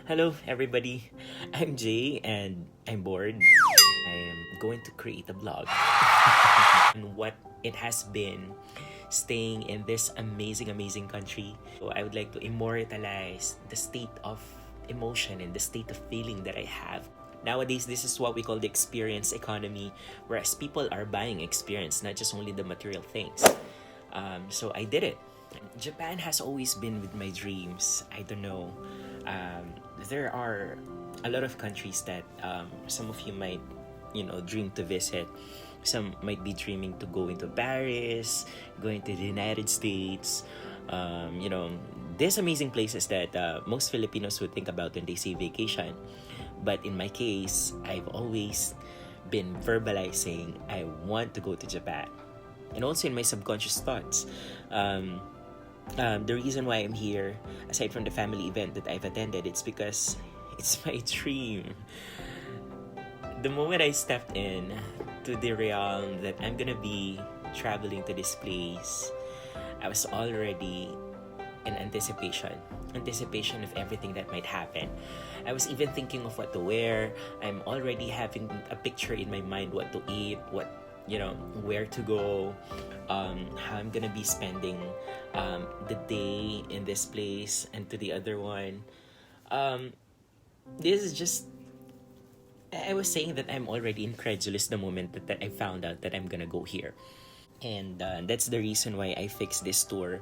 Hello, everybody. I'm Jay, and I'm bored. I am going to create a blog on what it has been staying in this amazing country. So I would like to immortalize the state of emotion and the state of feeling that I have. Nowadays, this is what we call the experience economy, whereas people are buying experience, not just only the material things. So I did it. Japan has always been with my dreams. I don't know. There are a lot of countries that some of you might, dream to visit. Some might be dreaming to go into Paris, going to the United States. There's amazing places that most Filipinos would think about when they say vacation. But in my case, I've always been verbalizing I want to go to Japan. And also in my subconscious thoughts. The reason why I'm here, aside from the family event that I've attended, it's because it's my dream. The moment I stepped in to the realm that I'm gonna be traveling to this place, I was already in anticipation of everything that might happen. I was even thinking of what to wear. I'm already having a picture in my mind what to eat, where to go, how I'm gonna be spending the day in this place and to the other one. This is just, I was saying that I'm already incredulous the moment that I found out that I'm gonna go here. And that's the reason why I fixed this tour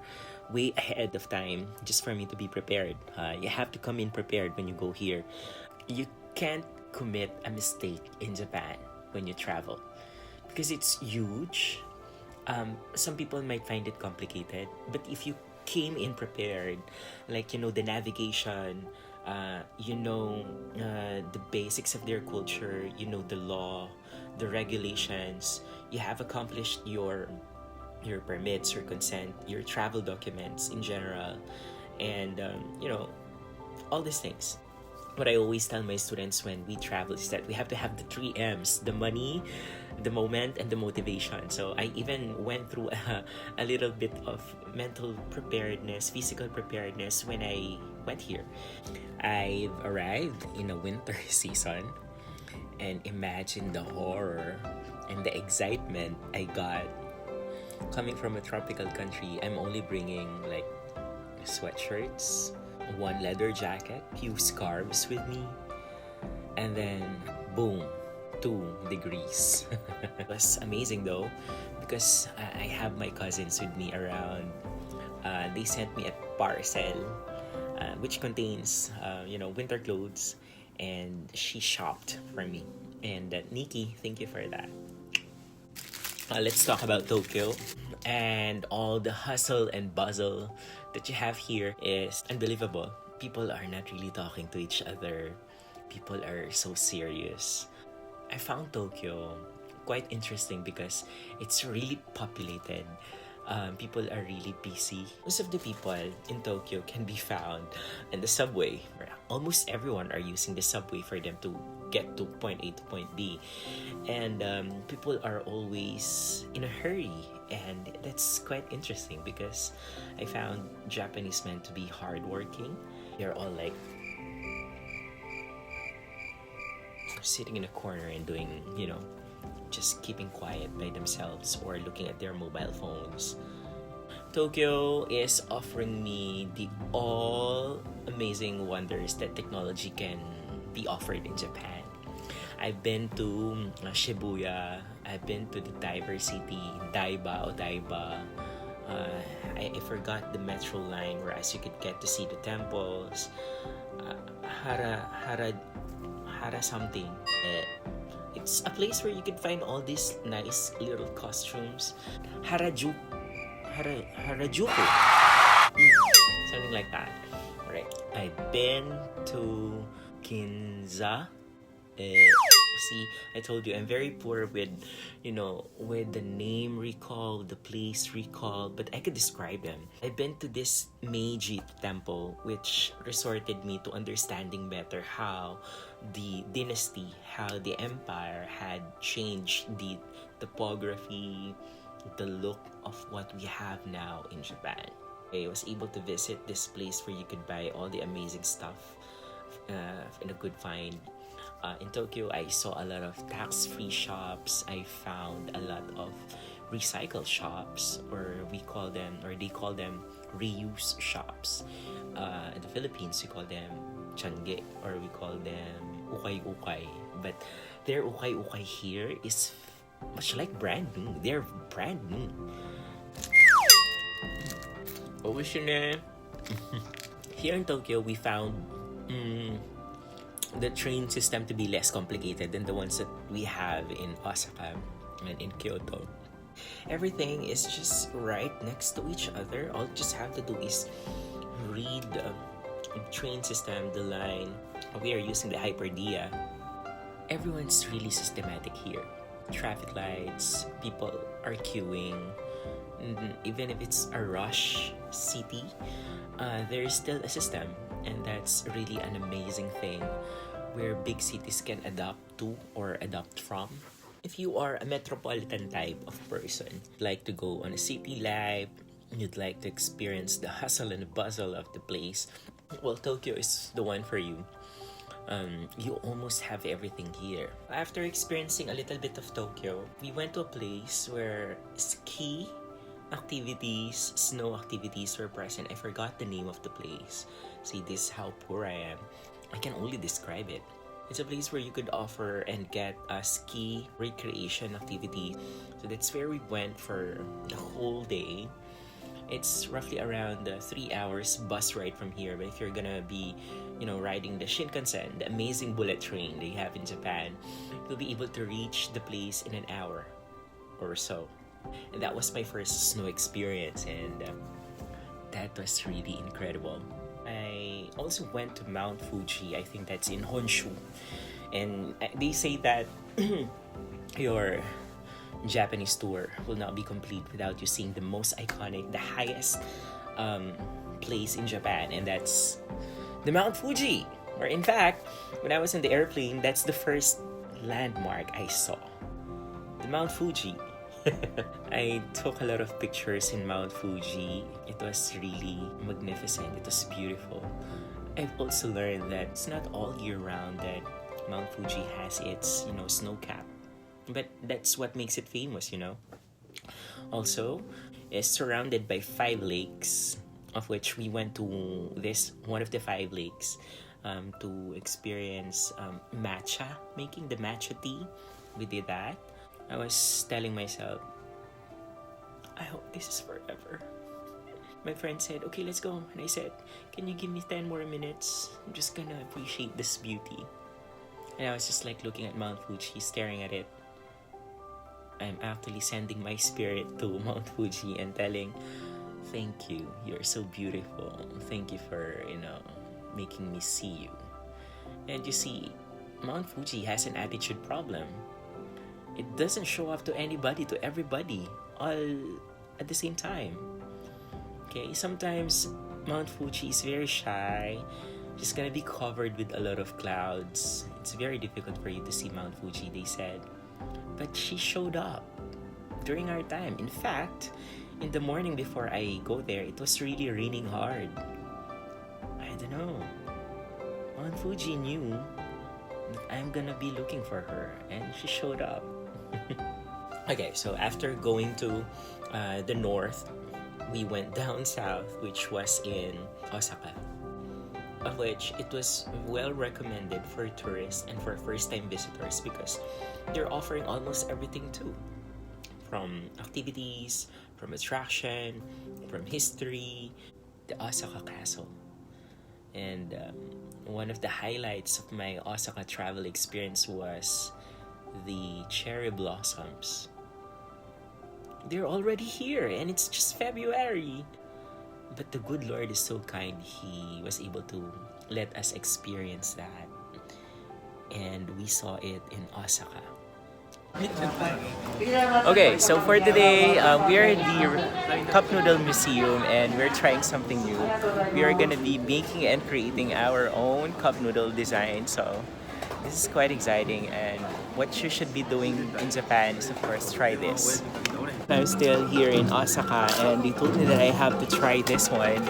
way ahead of time, just for me to be prepared. You have to come in prepared when you go here. You can't commit a mistake in Japan when you travel because it's huge. Some people might find it complicated, but if you came in prepared, the navigation, the basics of their culture, the law, the regulations, you have accomplished your permits, your consent, your travel documents in general, and all these things. What I always tell my students when we travel is that we have to have the 3 M's: the money, the moment, and the motivation. So I even went through a little bit of mental preparedness, physical preparedness when I went here. I've arrived in a winter season, and imagine the horror and the excitement I got coming from a tropical country. I'm only bringing sweatshirts, one leather jacket, few scarves with me, and then boom, 2 degrees. It was amazing though, because I have my cousins with me around. They sent me a parcel which contains winter clothes, and she shopped for me. And Nikki, thank you for that. Let's talk about Tokyo. And all the hustle and bustle that you have here is unbelievable. People are not really talking to each other. People are so serious. I found Tokyo quite interesting because it's really populated. People are really busy. Most of the people in Tokyo can be found in the subway. Almost everyone are using the subway for them to get to point A to point B. And people are always in a hurry. And that's quite interesting because I found Japanese men to be hardworking. They're all sitting in a corner and doing, just keeping quiet by themselves or looking at their mobile phones. Tokyo is offering me the all amazing wonders that technology can be offered in Japan. I've been to Shibuya. I've been to the Diversity, Odaiba. I forgot the metro line, whereas you could get to see the temples. Hara something. It's a place where you can find all these nice little costumes. Harajuku. Something like that. Right. I've been to Ginza. See, I told you I'm very poor with the name recall, the place recall, but I could describe them. I've been to this Meiji temple, which resorted me to understanding better how the dynasty, how the empire had changed the topography, the look of what we have now in Japan. I was able to visit this place where you could buy all the amazing stuff in a good find. In Tokyo, I saw a lot of tax-free shops. I found a lot of recycle shops, or they call them reuse shops. In the Philippines, we call them change, or we call them ukay-ukay. But their ukay-ukay here is much like brand new. They're brand new. Here in Tokyo, we found the train system to be less complicated than the ones that we have in Osaka and in Kyoto. Everything is just right next to each other. All you just have to do is read the train system, the line. We are using the Hyperdia. Everyone's really systematic here. Traffic lights, people are queuing. Even if it's a rush city, there is still a system, and that's really an amazing thing where big cities can adapt to or adapt from. If you are a metropolitan type of person, like to go on a city life, you'd like to experience the hustle and bustle of the place, well, Tokyo is the one for you. You almost have everything here. After experiencing a little bit of Tokyo, we went to a place where ski activities, snow activities were present. I forgot the name of the place. See, this is how poor I am. I can only describe it. It's a place where you could offer and get a ski recreation activity. So that's where we went for the whole day. It's roughly around 3 hours bus ride from here. But if you're gonna be, riding the Shinkansen, the amazing bullet train they have in Japan, you'll be able to reach the place in an hour or so. And that was my first snow experience, and that was really incredible. I also went to Mount Fuji. I think that's in Honshu. And they say that your Japanese tour will not be complete without you seeing the most iconic, the highest place in Japan, and that's the Mount Fuji. Or in fact, when I was in the airplane, that's the first landmark I saw. The Mount Fuji. I took a lot of pictures in Mount Fuji. It was really magnificent. It was beautiful. I've also learned that it's not all year round that Mount Fuji has its, snow cap. But that's what makes it famous, Also, it's surrounded by 5 lakes, of which we went to one of the 5 lakes to experience matcha, making the matcha tea. We did that. I was telling myself, I hope this is forever. My friend said, okay, let's go. And I said, can you give me 10 more minutes? I'm just gonna appreciate this beauty. And I was just like looking at Mount Fuji, staring at it. I'm actually sending my spirit to Mount Fuji and telling, thank you. You're so beautiful. Thank you for, making me see you. And you see, Mount Fuji has an attitude problem. It doesn't show up to anybody, to everybody, all at the same time. Okay, sometimes Mount Fuji is very shy. It's gonna be covered with a lot of clouds. It's very difficult for you to see Mount Fuji, they said. But she showed up during our time. In fact, in the morning before I go there, it was really raining hard. I don't know. Mount Fuji knew that I'm gonna be looking for her, and she showed up. Okay, so after going to the north, we went down south, which was in Osaka, of which it was well recommended for tourists and for first-time visitors because they're offering almost everything too, from activities, from attraction, from history, the Osaka Castle. And one of the highlights of my Osaka travel experience was the cherry blossoms. They're already here and it's just February. But the good Lord is so kind, He was able to let us experience that. And we saw it in Osaka. Okay, so for today, we are in the Cup Noodle Museum and we're trying something new. We are gonna be making and creating our own cup noodle design. So this is quite exciting, and what you should be doing in Japan is of course try this. I'm still here in Osaka and they told me that I have to try this one.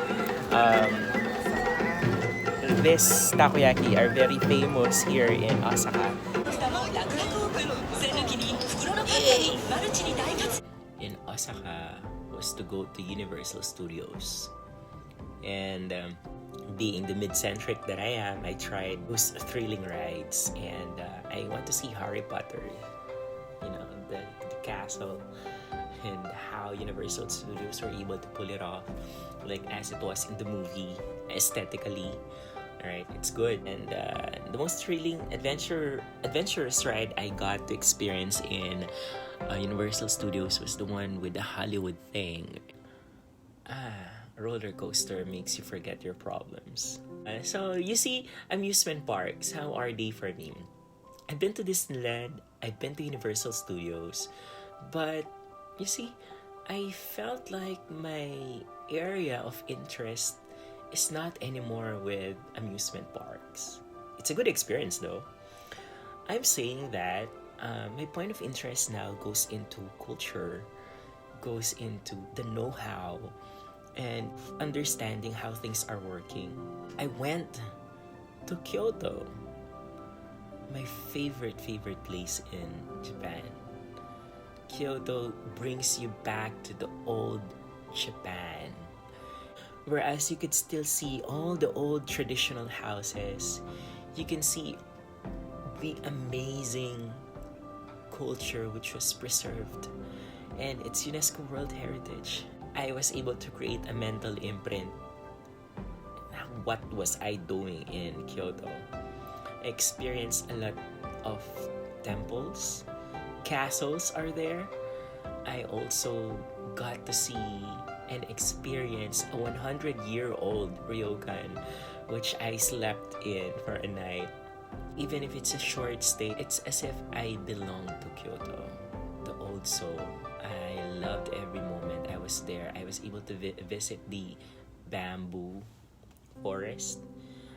this takoyaki are very famous here in Osaka. In Osaka was to go to Universal Studios. And being the mid-centric that I am, I tried those thrilling rides, and I went to see Harry Potter, you know, the castle, and how Universal Studios were able to pull it off like as it was in the movie, aesthetically. Alright, it's good. And the most thrilling adventurous ride I got to experience in Universal Studios was the one with the Hollywood thing. Roller coaster makes you forget your problems. So you see, amusement parks, how are they for me? I've been to Disneyland, I've been to Universal Studios, but you see, I felt like my area of interest is not anymore with amusement parks. It's a good experience though. I'm saying that my point of interest now goes into culture, goes into the know-how, and understanding how things are working. I went to Kyoto, my favorite place in Japan. Kyoto brings you back to the old Japan, whereas you could still see all the old traditional houses. You can see the amazing culture which was preserved, and it's UNESCO World Heritage. I was able to create a mental imprint. What was I doing in Kyoto? I experienced a lot of temples, castles are there. I also got to see and experience a 100-year-old ryokan, which I slept in for a night. Even if it's a short stay, it's as if I belong to Kyoto, the old soul. I loved every moment I was there. I was able to visit the bamboo forest.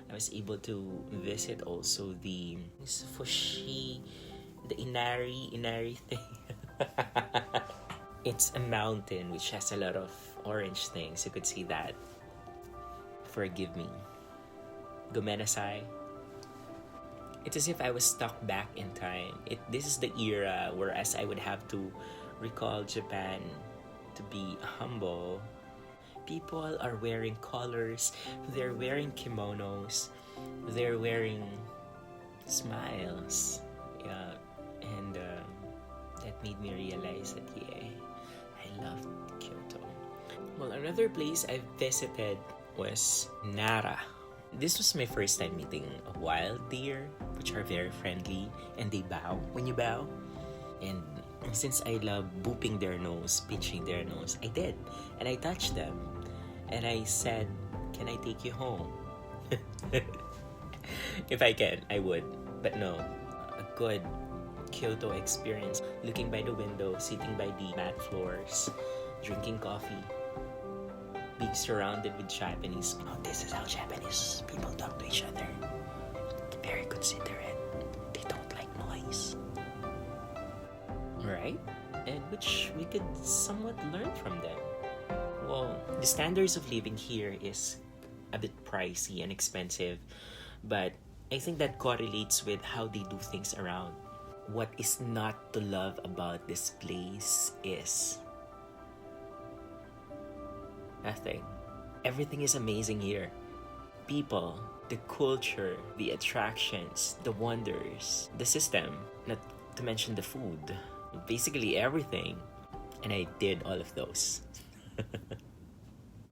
I was able to visit also the Fushi, the Inari thing. It's a mountain which has a lot of orange things. You could see that. Forgive me. Gomenasai. It's as if I was stuck back in time. This is the era whereas I would have to recall Japan to be humble. People are wearing colors, they're wearing kimonos, they're wearing smiles. Yeah, and that made me realize that I love Kyoto. Well, another place I visited was Nara. This was my first time meeting a wild deer, which are very friendly and they bow when you bow. And since I love booping their nose, pinching their nose, I did. And I touched them. And I said, "Can I take you home?" If I can, I would. But no, a good Kyoto experience. Looking by the window, sitting by the mat floors, drinking coffee, being surrounded with Japanese. Oh, this is how Japanese people talk to each other. Very considerate. They don't like noise. Right? And which we could somewhat learn from them. Well, the standards of living here is a bit pricey and expensive, but I think that correlates with how they do things around. What is not to love about this place is nothing. Everything is amazing here. People, the culture, the attractions, the wonders, the system, not to mention the food. Basically everything. And I did all of those.